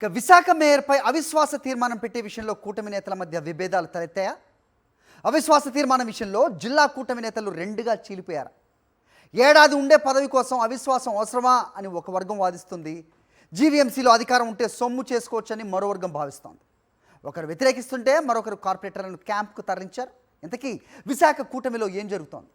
విశాఖ మేయర్పై అవిశ్వాస తీర్మానం పెట్టే విషయంలో కూటమి నేతల మధ్య విభేదాలు తలెత్తాయా? అవిశ్వాస తీర్మానం విషయంలో జిల్లా కూటమి నేతలు రెండుగా చీలిపోయారు. ఏడాది ఉండే పదవి కోసం అవిశ్వాసం అవసరమా అని ఒక వర్గం వాదిస్తుంది. జీవీఎంసీలో అధికారం ఉంటే సొమ్ము చేసుకోవచ్చని మరో వర్గం భావిస్తోంది. ఒకరు వ్యతిరేకిస్తుంటే మరొకరు కార్పొరేటర్లను క్యాంప్కు తరలించారు. ఇంతకీ విశాఖ కూటమిలో ఏం జరుగుతోంది?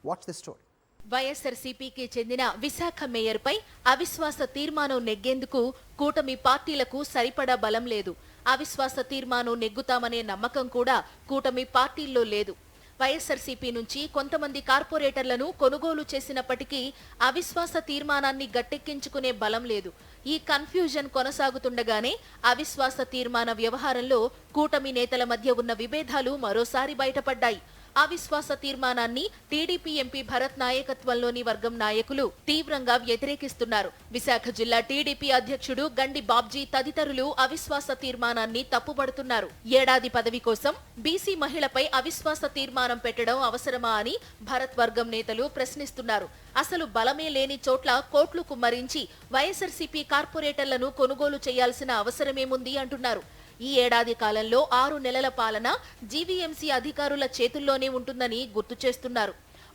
Watch the story. వైఎస్ఆర్సీపీకి చెందిన విశాఖ మేయర్పై అవిశ్వాస తీర్మానం నెగ్గేందుకు కూటమి పార్టీలకు సరిపడా బలం లేదు. అవిశ్వాస తీర్మానం నెగ్గుతామనే నమ్మకం కూడా కూటమి పార్టీల్లో లేదు. వైఎస్ఆర్సీపీ నుంచి కొంతమంది కార్పొరేటర్లను కొనుగోలు చేసినప్పటికీ అవిశ్వాస తీర్మానాన్ని గట్టెక్కించుకునే బలం లేదు. ఈ కన్ఫ్యూజన్ కొనసాగుతుండగానే అవిశ్వాస తీర్మాన వ్యవహారంలో కూటమి నేతల మధ్య ఉన్న విభేదాలు మరోసారి బయటపడ్డాయి. అవిశ్వాస తీర్మానాన్ని టీడీపీ ఎంపీ భరత్ నాయకత్వంలోని వర్గం నాయకులు తీవ్రంగా వ్యతిరేకిస్తున్నారు. విశాఖ జిల్లా టీడీపీ అధ్యక్షుడు గండి బాబ్జీ తదితరులు అవిశ్వాస తీర్మానాన్ని తప్పుపడుతున్నారు. ఏడాది పదవి కోసం బీసీ మహిళపై అవిశ్వాస తీర్మానం పెట్టడం అవసరమా అని భరత్ వర్గం నేతలు ప్రశ్నిస్తున్నారు. అసలు బలమే లేని చోట్ల కోట్లు కుమ్మరించి వైఎస్ఆర్సీపీ కార్పొరేటర్లను కొనుగోలు చేయాల్సిన అవసరమేముంది అంటున్నారు. ఈ ఏడాది కాలంలో 6 నెలల పాలన జీవీఎంసీ అధికారుల చేతుల్లోనే ఉంటుందని గుర్తు చేస్తున్నారు.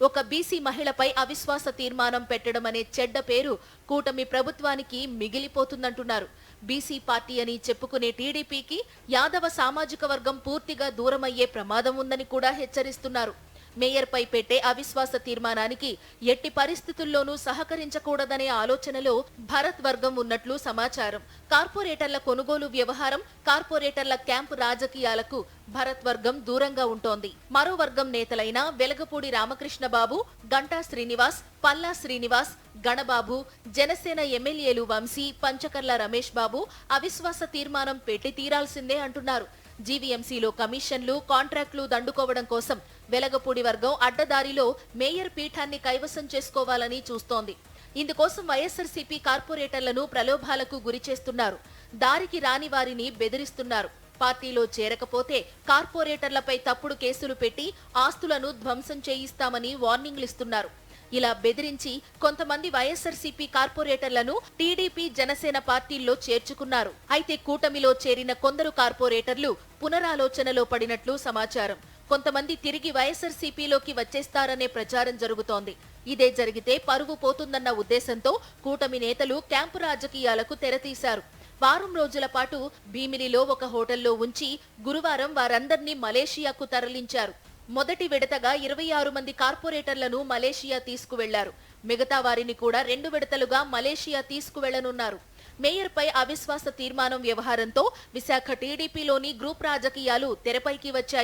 ఒక బీసీ మహిళపై అవిశ్వాస తీర్మానం పెట్టడం అనే చెడ్డ పేరు కూటమి ప్రభుత్వానికి మిగిలిపోతుందంటున్నారు. బీసీ పార్టీ అని చెప్పుకునే టీడీపీకి యాదవ సామాజిక వర్గం పూర్తిగా దూరమయ్యే ప్రమాదం ఉందని కూడా హెచ్చరిస్తున్నారు. మేయర్పై పెట్టే అవిశ్వాస తీర్మానానికి ఎట్టి పరిస్థితుల్లోనూ సహకరించకూడదనే ఆలోచనలో భరత్ వర్గం ఉన్నట్లు సమాచారం. కార్పొరేటర్ల కొనుగోలు వ్యవహారం, కార్పొరేటర్ల క్యాంపు రాజకీయాలకు భరత్ వర్గం దూరంగా ఉంటోంది. మరో వర్గం నేతలైన వెలగపూడి రామకృష్ణబాబు, గంటా శ్రీనివాస్, పల్లా శ్రీనివాస్, గణబాబు, జనసేన ఎమ్మెల్యేలు వంశీ, పంచకర్ల రమేష్ బాబు అవిశ్వాస తీర్మానం పెట్టి తీరాల్సిందే అంటున్నారు. జీవీఎంసీలో కమిషన్లు, కాంట్రాక్టులు దండుకోవడం కోసం వెలగపూడి వర్గం అడ్డదారిలో మేయర్ పీఠాన్ని కైవసం చేసుకోవాలని చూస్తోంది. ఇందుకోసం వైఎస్ఆర్సీపీ కార్పొరేటర్లను ప్రలోభాలకు గురి చేస్తున్నారు. దారికి రాని వారిని బెదిరిస్తున్నారు. పార్టీలో చేరకపోతే కార్పొరేటర్లపై తప్పుడు కేసులు పెట్టి ఆస్తులను ధ్వంసం చేయిస్తామని వార్నింగ్లు ఇస్తున్నారు. ఇలా బెదిరించి కొంతమంది వైఎస్ఆర్సీపీ కార్పొరేటర్లను టీడీపీ, జనసేన పార్టీల్లో చేర్చుకున్నారు. అయితే కూటమిలో చేరిన కొందరు కార్పొరేటర్లు పునరాలోచనలో పడినట్లు సమాచారం. కొంతమంది తిరిగి వైఎస్ఆర్సీపీలోకి వచ్చేస్తారనే ప్రచారం జరుగుతోంది. ఇదే జరిగితే పరువు పోతుందన్న ఉద్దేశంతో కూటమి నేతలు క్యాంపు రాజకీయాలకు తెరతీశారు. వారం రోజుల పాటు భీమిలిలో ఒక హోటల్లో ఉంచి గురువారం వారందర్నీ మలేషియాకు తరలించారు. మొదటి విడతగా 26 మంది కార్పొరేటర్లను మలేషియా తీసుకువెళ్లారు. మిగతా వారిని కూడా 2 విడతలుగా మలేషియా తీసుకువెళ్లనున్నారు. మేయర్పై అవిశ్వాస తీర్మానం వ్యవహారంతో విశాఖ టీడీపీలోని గ్రూప్ రాజకీయాలు తెరపైకి వచ్చాయి.